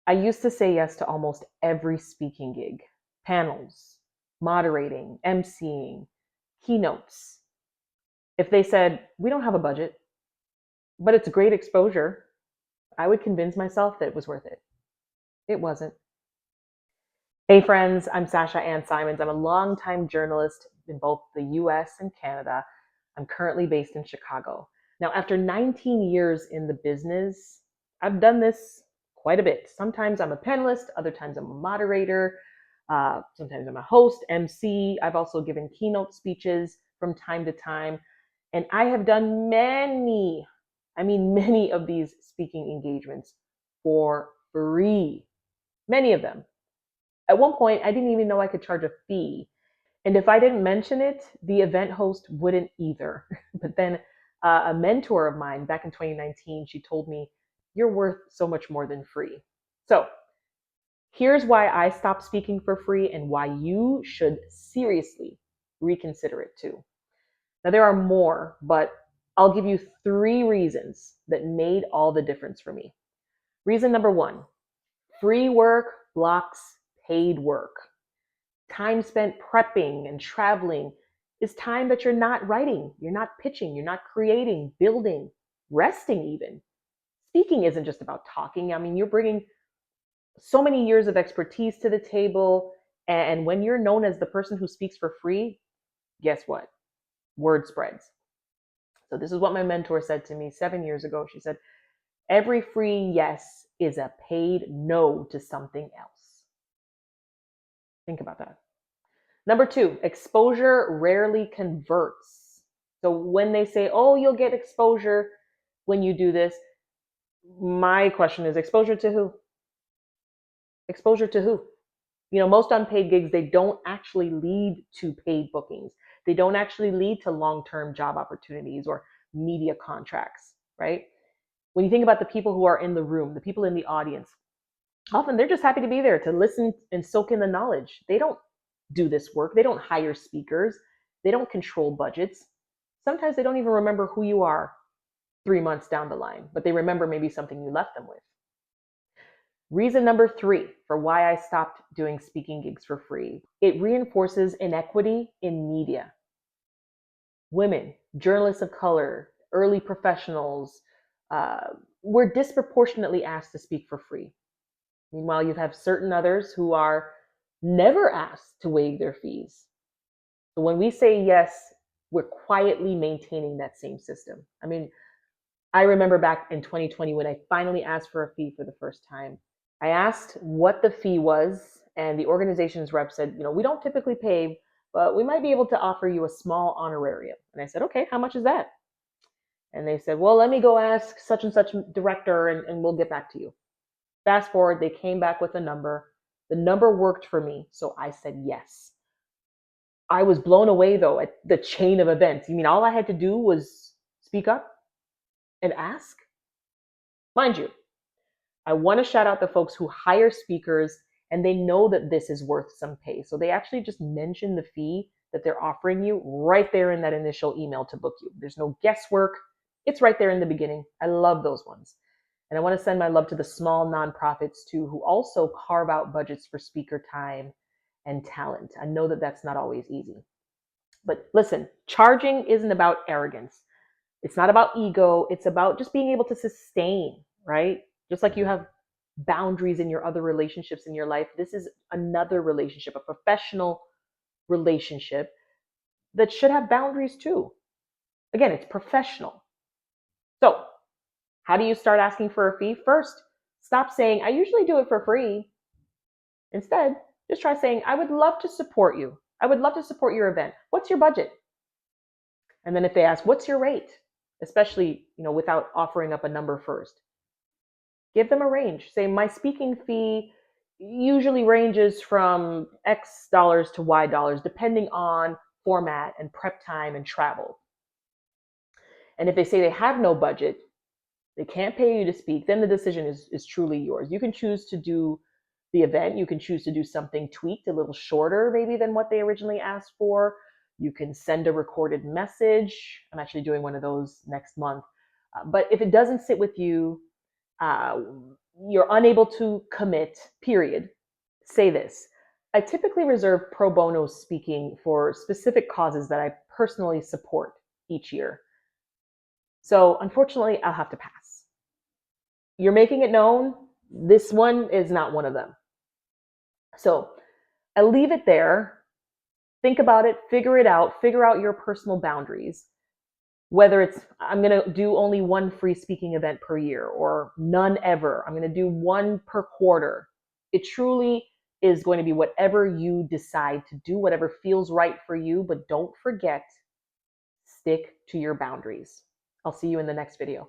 I used to say yes to almost every speaking gig, panels, moderating, emceeing, keynotes. If they said, we don't have a budget, but it's great exposure, I would convince myself that it was worth it. It wasn't. Hey friends, I'm Sasha-Ann Simons. I'm a longtime journalist in both the US and Canada. I'm currently based in Chicago. Now, after 19 years in the business, I've done this quite a bit. Sometimes I'm a panelist, other times I'm a moderator, sometimes I'm a host, MC. I've also given keynote speeches from time to time. And I have done many of these speaking engagements for free. Many of them. At one point, I didn't even know I could charge a fee. And if I didn't mention it, the event host wouldn't either. But then a mentor of mine back in 2019, she told me, you're worth so much more than free. So here's why I stopped speaking for free and why you should seriously reconsider it too. Now, there are more, but I'll give you 3 reasons that made all the difference for me. Reason number 1, free work blocks paid work. Time spent prepping and traveling is time that you're not writing, you're not pitching, you're not creating, building, resting even. Speaking isn't just about talking. You're bringing so many years of expertise to the table. And when you're known as the person who speaks for free, guess what? Word spreads. So this is what my mentor said to me 7 years ago. She said, every free yes is a paid no to something else. Think about that. Number 2, exposure rarely converts. So when they say, oh, you'll get exposure when you do this, my question is, exposure to who? Exposure to who? Most unpaid gigs, they don't actually lead to paid bookings. They don't actually lead to long-term job opportunities or media contracts, right? When you think about the people who are in the room, the people in the audience, often they're just happy to be there to listen and soak in the knowledge. They don't do this work. They don't hire speakers. They don't control budgets. Sometimes they don't even remember who you are 3 months down the line, but they remember maybe something you left them with. Reason number 3 for why I stopped doing speaking gigs for free, it reinforces inequity in media. Women, journalists of color, early professionals were disproportionately asked to speak for free. Meanwhile, you have certain others who are never asked to waive their fees. So when we say yes, we're quietly maintaining that same system. I remember back in 2020 when I finally asked for a fee for the first time. I asked what the fee was, and the organization's rep said, we don't typically pay, but we might be able to offer you a small honorarium. And I said, okay, how much is that? And they said, well, let me go ask such and such director and we'll get back to you. Fast forward, they came back with a number. The number worked for me, so I said yes. I was blown away though at the chain of events. You mean all I had to do was speak up and ask? Mind you, I want to shout out the folks who hire speakers and they know that this is worth some pay. So they actually just mention the fee that they're offering you right there in that initial email to book you. There's no guesswork. It's right there in the beginning. I love those ones. And I want to send my love to the small nonprofits too, who also carve out budgets for speaker time and talent. I know that that's not always easy. But listen, charging isn't about arrogance. It's not about ego. It's about just being able to sustain, right? Just like you have boundaries in your other relationships in your life, this is another relationship, a professional relationship that should have boundaries too. Again, it's professional. So, how do you start asking for a fee? First, stop saying, I usually do it for free. Instead, just try saying, I would love to support you. I would love to support your event. What's your budget? And then if they ask, what's your rate? Especially, without offering up a number first. Give them a range. Say, my speaking fee usually ranges from X dollars to Y dollars, depending on format and prep time and travel. And if they say they have no budget, they can't pay you to speak, then the decision is truly yours. You can choose to do the event. You can choose to do something tweaked, a little shorter maybe than what they originally asked for. You can send a recorded message. I'm actually doing one of those next month. But if it doesn't sit with you, uh, you're unable to commit, period, say this. I typically reserve pro bono speaking for specific causes that I personally support each year. So unfortunately, I'll have to pass. You're making it known. This one is not one of them. So I leave it there. Think about it, figure it out, figure out your personal boundaries. Whether it's, I'm going to do only one free speaking event per year or none ever. I'm going to do one per quarter. It truly is going to be whatever you decide to do, whatever feels right for you. But don't forget, stick to your boundaries. I'll see you in the next video.